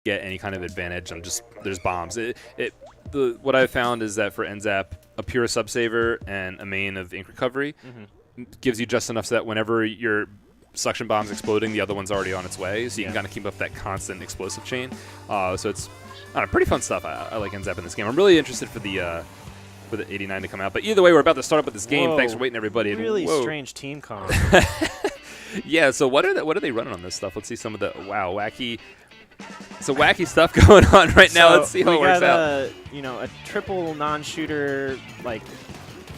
get any kind of advantage on just there's bombs. What I've found is that for NZAP, a pure subsaver and a main of ink recovery gives you just enough so that whenever your suction bomb's exploding, the other one's already on its way, so you can kind of keep up that constant explosive chain. So it's pretty fun stuff. I like NZAP in this game. I'm really interested for the 89 to come out. But either way, we're about to start up with this game. Whoa. Thanks for waiting, everybody. Really strange team comp. Yeah, so what are they running on this stuff? Let's see some of the wacky stuff going on right now. Let's see how it works out. You know, a triple non-shooter, like,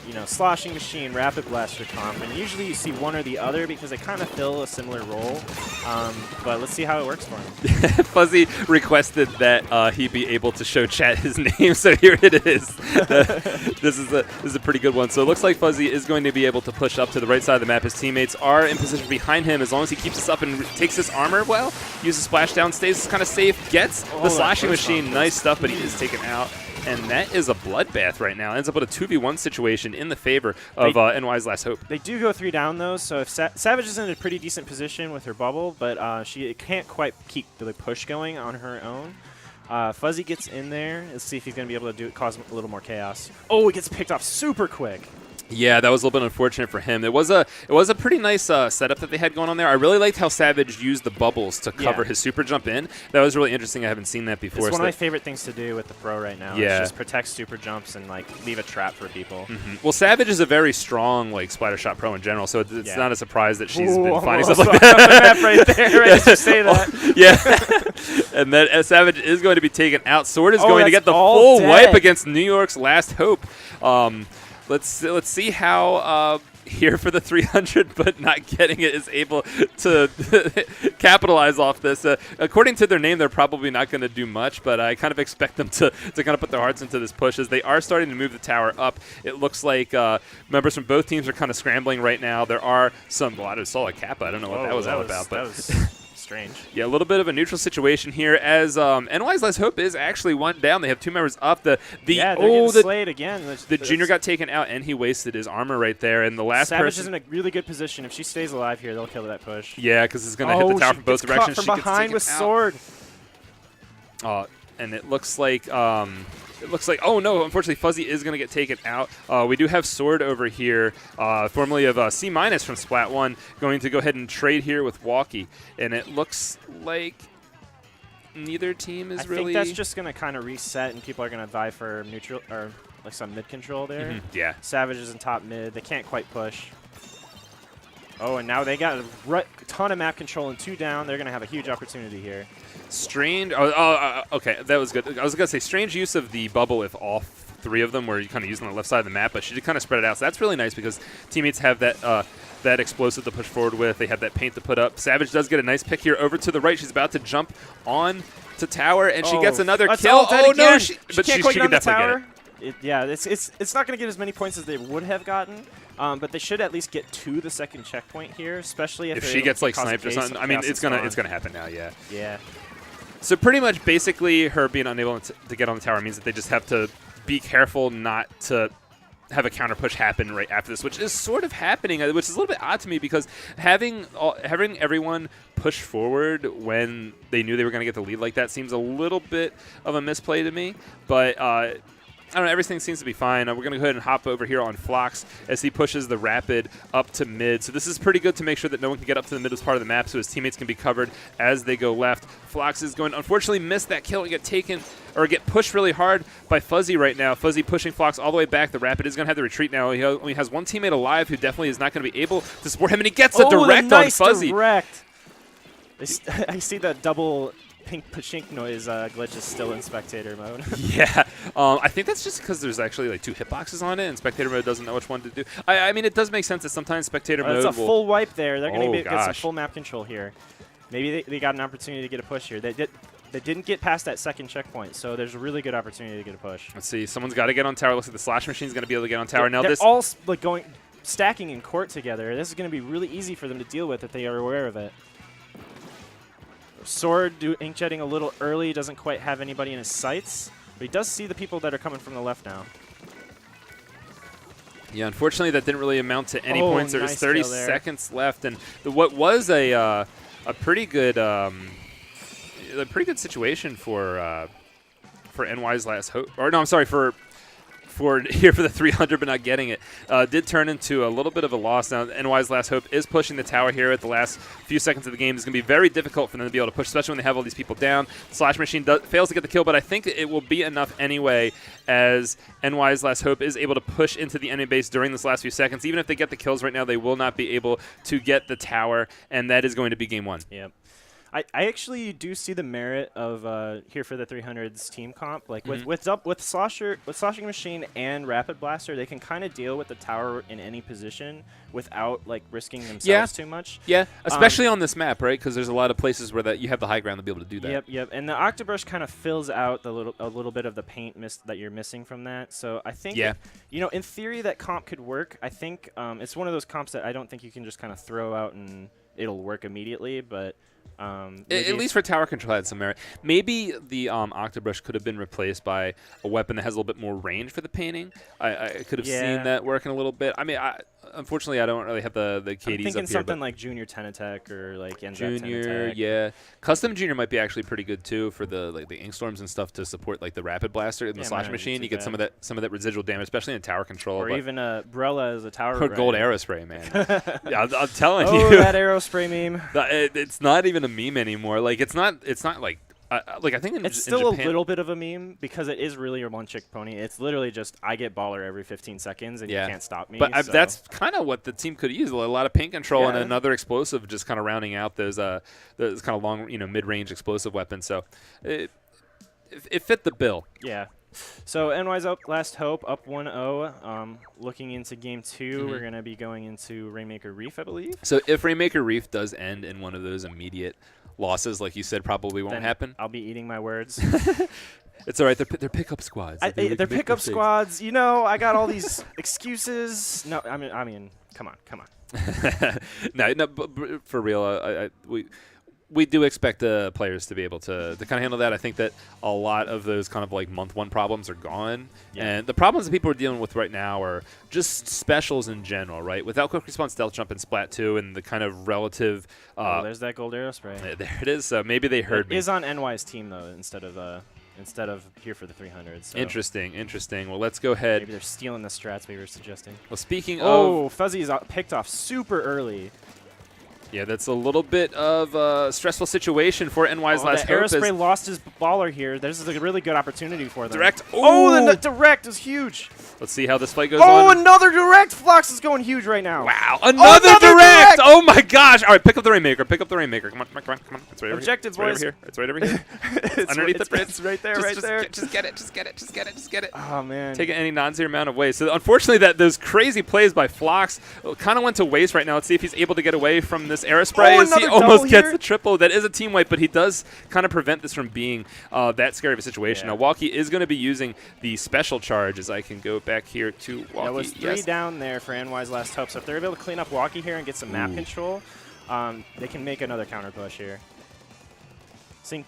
you know, sloshing machine, rapid blaster comp, and usually you see one or the other because they kind of fill a similar role. But let's see how it works for him. Fuzzy requested that he be able to show chat his name, so here it is. This is a pretty good one. So it looks like Fuzzy is going to be able to push up to the right side of the map. His teammates are in position behind him. As long as he keeps this up and takes this armor well, uses splashdown, stays kind of safe, gets the slashing machine. Nice stuff, but he is taken out. And that is a bloodbath right now. Ends up with a 2v1 situation in the favor of NY's Last Hope. They do go 3 down, though, so if Savage is in a pretty decent position with her bubble, but she can't quite keep the push going on her own. Fuzzy gets in there. Let's see if he's going to be able to cause a little more chaos. Oh, he gets picked off super quick. Yeah, that was a little bit unfortunate for him. It was a pretty nice setup that they had going on there. I really liked how Savage used the bubbles to cover his super jump in. That was really interesting. I haven't seen that before. It's one of my favorite things to do with the pro right now. Yeah. It's just protect super jumps and like leave a trap for people. Well, Savage is a very strong like splatter shot pro in general, so it's not a surprise that she's been finding stuff like that. The map right there, right as you say that. Yeah, and then Savage is going to be taken out. Sword is going to get the full wipe against New York's Last Hope. Let's see how here for the 300, but not getting it, is able to capitalize off this. According to their name, they're probably not going to do much, but I kind of expect them to kind of put their hearts into this push as they are starting to move the tower up. It looks like members from both teams are kind of scrambling right now. There are some, well, I saw a Kappa. I don't know what that was all about, but that was strange. Yeah, a little bit of a neutral situation here as NY's Last Hope is actually one down. They have 2 members up. They're getting slayed again. The junior got taken out, and he wasted his armor right there. And the last Savage is in a really good position. If she stays alive here, they'll kill that push. Yeah, because it's going to hit the tower from both directions. From behind with sword. And it looks like oh no, unfortunately Fuzzy is going to get taken out. We do have Sword over here, formerly of C- from Splat 1, going to go ahead and trade here with Walkie. And it looks like neither team is really... I think that's just going to kind of reset, and people are going to vie for neutral or like some mid control there. Yeah. Savage is in top mid. They can't quite push. Oh, and now they got a ton of map control and 2 down. They're going to have a huge opportunity here. Strange. Okay, that was good. I was going to say strange use of the bubble if all 3 of them were kind of using the left side of the map, but she did kind of spread it out. So that's really nice because teammates have that explosive to push forward with. They have that paint to put up. Savage does get a nice pick here over to the right. She's about to jump on to tower, and she gets another kill. Oh no! She can definitely get it. Yeah, it's not going to get as many points as they would have gotten, but they should at least get to the second checkpoint here, especially if she gets like sniped or something. I mean, it's gonna happen now. Yeah. Yeah. So pretty much, basically, her being unable to get on the tower means that they just have to be careful not to have a counter push happen right after this, which is sort of happening, which is a little bit odd to me because having everyone push forward when they knew they were going to get the lead like that seems a little bit of a misplay to me. But I don't know, everything seems to be fine. We're going to go ahead and hop over here on Flox as he pushes the Rapid up to mid. So this is pretty good to make sure that no one can get up to the middle part of the map so his teammates can be covered as they go left. Flox is going to unfortunately miss that kill and get pushed really hard by Fuzzy right now. Fuzzy pushing Flox all the way back. The Rapid is going to have to retreat now. He only has one teammate alive who definitely is not going to be able to support him, and he gets a direct on Fuzzy. Direct. I see that double pink pashink noise glitch is still in spectator mode. Yeah, I think that's just because there's actually like 2 hitboxes on it, and spectator mode doesn't know which one to do. I mean, it does make sense that sometimes spectator mode It's a full wipe there. They're going to get some gosh. full map control here. Maybe they got an opportunity to get a push here. They didn't get past that second checkpoint, so there's a really good opportunity to get a push. Let's see. Someone's got to get on tower. Looks like the slash machine's going to be able to get on tower. Now they're this all like stacking in court together. This is going to be really easy for them to deal with if they are aware of it. Sword inkjetting a little early, doesn't quite have anybody in his sights, but he does see the people that are coming from the left now. Yeah, unfortunately that didn't really amount to any points. There's nice 30 seconds left, and what was a pretty good a pretty good situation for NY's last hope. Or no, I'm sorry, for here for the 300 but not getting it. Did turn into a little bit of a loss. Now NY's last hope is pushing the tower here at the last few seconds of the game. It's going to be very difficult for them to be able to push, especially when they have all these people down. Slash Machine fails to get the kill, but I think it will be enough anyway, as NY's last hope is able to push into the enemy base during this last few seconds. Even if they get the kills right now, they will not be able to get the tower, and that is going to be game one. Yep. I actually do see the merit of here for the 300's team comp. Like with Sloshing Machine and Rapid Blaster, they can kind of deal with the tower in any position without like risking themselves too much. Yeah, especially on this map, right? Because there's a lot of places where you have the high ground to be able to do that. Yep. And the Octobrush kind of fills out a little bit of the paint that you're missing from that. So I think, in theory, that comp could work. I think it's one of those comps that I don't think you can just kind of throw out and it'll work immediately, but. At least for tower control, had some merit. Maybe the Octobrush could have been replaced by a weapon that has a little bit more range for the painting. I could have seen that working a little bit. I mean, unfortunately, I don't really have the KDs up here. I'm thinking something like Junior 10 Attack or like NZ 10 Attack. Yeah. Custom Junior might be actually pretty good too for the Inkstorms and stuff to support like the Rapid Blaster and the Slash Machine. You get some of that residual damage, especially in tower control. Or even Brella as a tower. Or Gold Aerospray, man. Yeah, I'm telling you. Oh, that Aerospray meme. It's not even a meme anymore. Like it's not like I think it's still a little bit of a meme because it is really your one-trick pony. It's literally just I get baller every 15 seconds and you can't stop me. But that's kind of what the team could use. A lot of paint control and another explosive, just kind of rounding out those kind of long, mid-range explosive weapons. So it fit the bill. Yeah. So NY's last hope up 1-0. Looking into game 2, we're going to be going into Rainmaker Reef, I believe. So if Rainmaker Reef does end in one of those immediate losses, like you said, probably won't happen. I'll be eating my words. It's all right. They're pickup squads. They're pickup squads. I got all these excuses. No, I mean, come on. No, but for real, we do expect players to be able to kind of handle that. I think that a lot of those kind of like month one problems are gone. Yeah. And the problems that people are dealing with right now are just specials in general, right? Without quick response stealth jump in Splat 2 and the kind of relative... there's that gold Aerospray. There it is. So maybe they heard me. It is on NY's team, though, instead of here for the 300. So. Interesting. Well, let's go ahead. Maybe they're stealing the strats we were suggesting. Well, speaking of... Oh, Fuzzy's picked off super early. Yeah, that's a little bit of a stressful situation for NY's last hope. Aerospray lost his baller here. There's a really good opportunity for them. Direct. Oh, the direct is huge. Let's see how this fight goes on. Oh, another direct. Flox is going huge right now. Wow, another direct. Oh, my gosh. All right, pick up the Rainmaker. Come on. It's right over Objective, here. boys. It's right over here. It's underneath the bridge. It's right there, there. Just get it. Oh, man. Take any non-zero amount of waste. So, unfortunately, those crazy plays by Flox kind of went to waste right now. Let's see if he's able to get away from this Aerospray. Oh, he almost gets the triple. That is a team wipe, but he does kind of prevent this from being that scary of a situation. Now, Walkie is going to be using the special charge, as I can go back here to Walkie. That was 3 down there for NY's last hope. So if they're able to clean up Walkie here and get some map control, they can make another counter push here.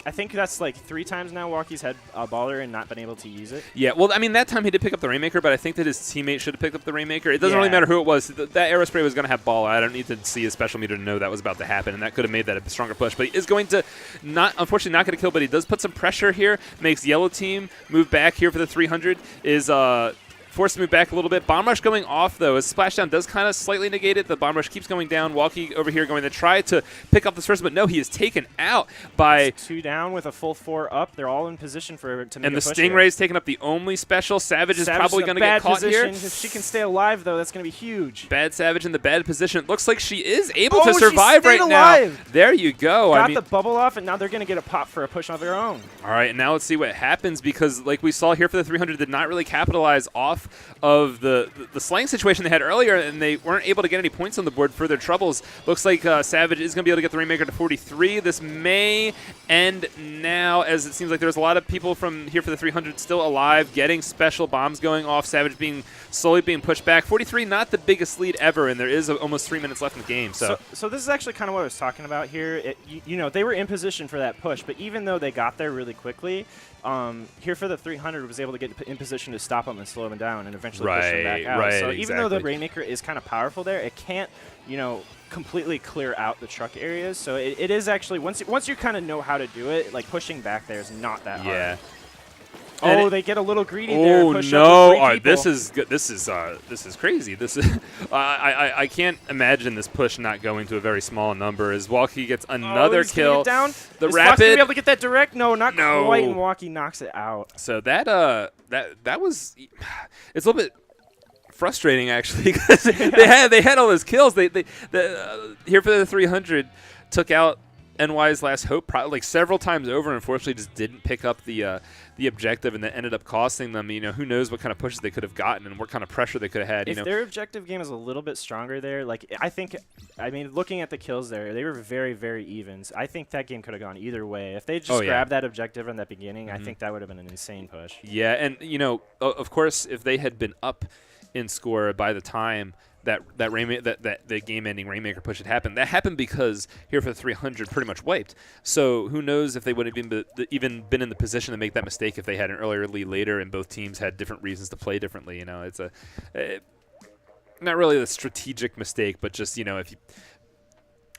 I think that's like 3 times now Walkie's had a baller and not been able to use it. Yeah, well, I mean, that time he did pick up the Rainmaker, but I think that his teammate should have picked up the Rainmaker. It doesn't really matter who it was. That Aerospray was going to have baller. I don't need to see a special meter to know that was about to happen, and that could have made that a stronger push. But he is going to, unfortunately, not get a kill, but he does put some pressure here, makes yellow team move back here for the 300, is... forced to move back a little bit. Bomb Rush going off, though, as Splashdown does kind of slightly negate it. The Bomb Rush keeps going down. Walkie over here going to try to pick up this first, but no, he is taken out by... It's 2 down with a full 4 up. They're all in position to make and a the push Stingray's taking up the only special. Savage is probably going to get caught here. If she can stay alive, though, that's going to be huge. Bad Savage in the bad position. It looks like she is able to survive right now. There you go. Got the bubble off, and now they're going to get a pop for a push of their own. All right, and now let's see what happens, because like we saw here for the 300, did not really capitalize off of the slaying situation they had earlier, and they weren't able to get any points on the board for their troubles. Looks like Savage is going to be able to get the Rainmaker to 43. This may end now, as it seems like there's a lot of people from here for the 300 still alive, getting special bombs going off. Savage slowly being pushed back. 43, not the biggest lead ever, and there is almost 3 minutes left in the game. So this is actually kind of what I was talking about here. They were in position for that push, but even though they got there really quickly, here for the 300 was able to get in position to stop them and slow them down. down and eventually push them back out. So even though the exactly. Rainmaker is kind of powerful there, it can't, you know, completely clear out the truck areas. So it is actually, once you kind of know how to do it, like pushing back there is not that hard. Yeah. Oh, they get a little greedy there. Oh Push no! Up with 3 this is good. This is crazy. This is I can't imagine this push not going to a very small number. As Walkie gets another kill. Get down. The is rapid. Fox gonna be able to get that direct? No, not No. quite. And Walkie knocks it out. So that was it's a little bit frustrating actually because they had all those kills. They here for the 300 took out NY's last hope probably like several times over. Unfortunately, just didn't pick up the objective, and that ended up costing them. You know, who knows what kind of pushes they could have gotten and what kind of pressure they could have had. If their objective game is a little bit stronger there, like I mean, looking at the kills there, they were very, very even. I think that game could have gone either way. If they just grabbed that objective in the beginning, I think that would have been an insane push. Yeah, and you know, of course, if they had been up in score by the time that the game-ending Rainmaker push had happened. That happened because here for the 300 pretty much wiped. So who knows if they would have even been in the position to make that mistake if they had an earlier lead later and both teams had different reasons to play differently. You know, it's not really a strategic mistake, but just, you know, if you...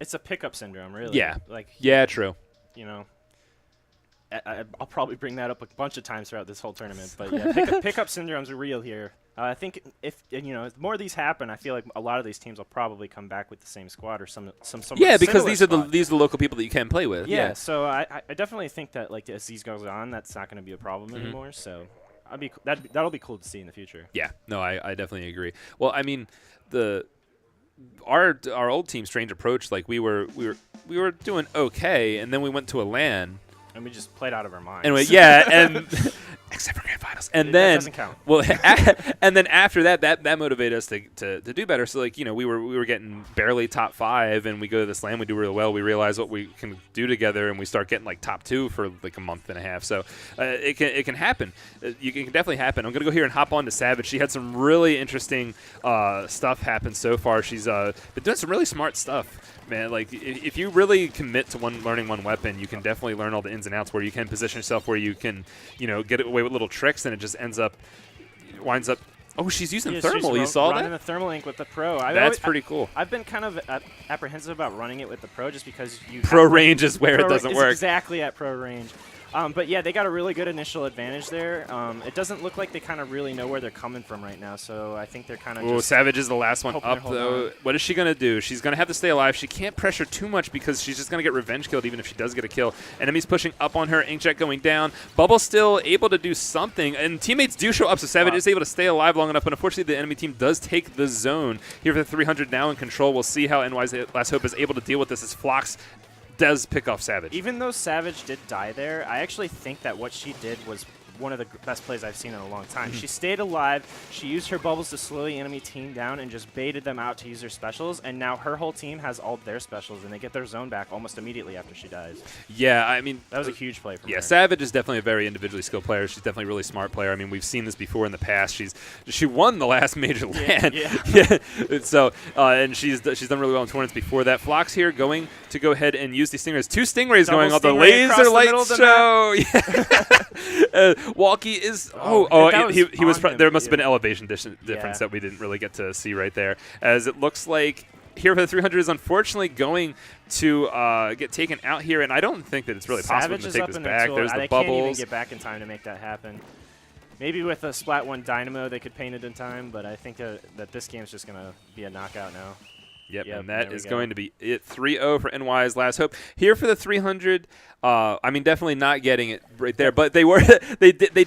It's a pickup syndrome, really. Yeah. Like, yeah, true. You know, I'll probably bring that up a bunch of times throughout this whole tournament. But yeah, pickup syndromes are real here. I think if more of these happen, I feel like a lot of these teams will probably come back with the same squad or some yeah, because these are squad. these are the local people that you can play with. Yeah, so I definitely think that like as these goes on, that's not going to be a problem anymore. So that'll be cool to see in the future. Yeah, no, I definitely agree. Well, I mean, our old team, Strange Approach, like we were doing okay, and then we went to a LAN. And we just played out of our minds. Anyway, yeah, and except for grand finals, and then that doesn't count. Well, and then after that motivated us to do better. So like, you know, we were getting barely top 5, and we go to this LAN, we do really well. We realize what we can do together, and we start getting like top 2 for like a month and a half. So it can happen. It can definitely happen. I'm gonna go here and hop on to Savage. She had some really interesting stuff happen so far. She's been doing some really smart stuff. Man, like if you really commit to learning one weapon, you can definitely learn all the ins and outs where you can position yourself, where you can, you know, get away with little tricks, and it just winds up. Oh, she's using thermal. You saw that? Running the thermal ink with the pro. That's pretty cool. I've been kind of apprehensive about running it with the pro just because pro range is where it doesn't work. Exactly at pro range. But yeah, they got a really good initial advantage there. It doesn't look like they kind of really know where they're coming from right now, so I think they're kind of just Savage is the last one up, though. On. What is she going to do? She's going to have to stay alive. She can't pressure too much because she's just going to get revenge killed even if she does get a kill. Enemies pushing up on her. Inkjet going down. Bubble still able to do something, and teammates do show up, so Savage is able to stay alive long enough, but unfortunately the enemy team does take the zone. Here for the 300 now in control. We'll see how NY's Last Hope is able to deal with this as Phlox does pick off Savage. Even though Savage did die there, I actually think that what she did was one of the best plays I've seen in a long time. She stayed alive, she used her bubbles to slow the enemy team down and just baited them out to use their specials, and now her whole team has all their specials, and they get their zone back almost immediately after she dies. Yeah, I mean... That was a huge play from her. Yeah, Savage is definitely a very individually skilled player. She's definitely a really smart player. I mean, we've seen this before in the past. She won the last major LAN. Yeah. So, and she's done really well in tournaments before that. Phlox here going to go ahead and use these Stingrays. 2 Stingrays going off the laser light show. Yeah. Walkie is... he was. There must have been an elevation difference that we didn't really get to see right there. As it looks like here for the 300 is unfortunately going to get taken out here, and I don't think that it's really possible to take this back. There's the bubbles. They can't even get back in time to make that happen. Maybe with a Splat 1 Dynamo they could paint it in time, but I think that this game's just going to be a knockout now. Yep, and that is going to be it. 3-0 for NY's Last Hope. Here for the 300, I mean, definitely not getting it right there, but they were they did that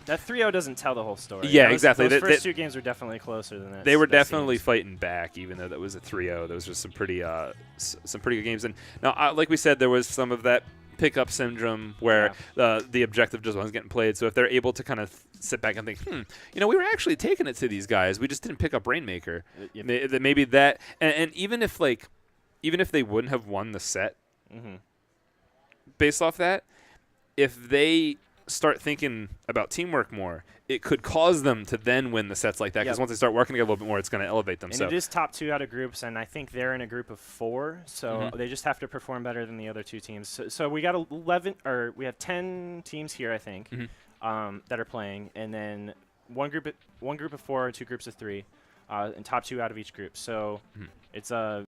3-0 doesn't tell the whole story. Yeah, exactly. Those first 2 games were definitely closer than that. They were definitely fighting back, even though that was a 3-0. Those were some pretty good games. And now, like we said, there was some of that pickup syndrome where the objective just wasn't getting played. So if they're able to kind of sit back and think, you know, we were actually taking it to these guys. We just didn't pick up Rainmaker. Maybe that, and even if they wouldn't have won the set based off that, if they start thinking about teamwork more, it could cause them to then win the sets like that, because once they start working together a little bit more, it's going to elevate them. And it is top 2 out of groups, and I think they're in a group of 4, so they just have to perform better than the other 2 teams. So we got we have 10 teams here, I think, that are playing, and then one group of 4 and 2 groups of 3, and top 2 out of each group. So it's a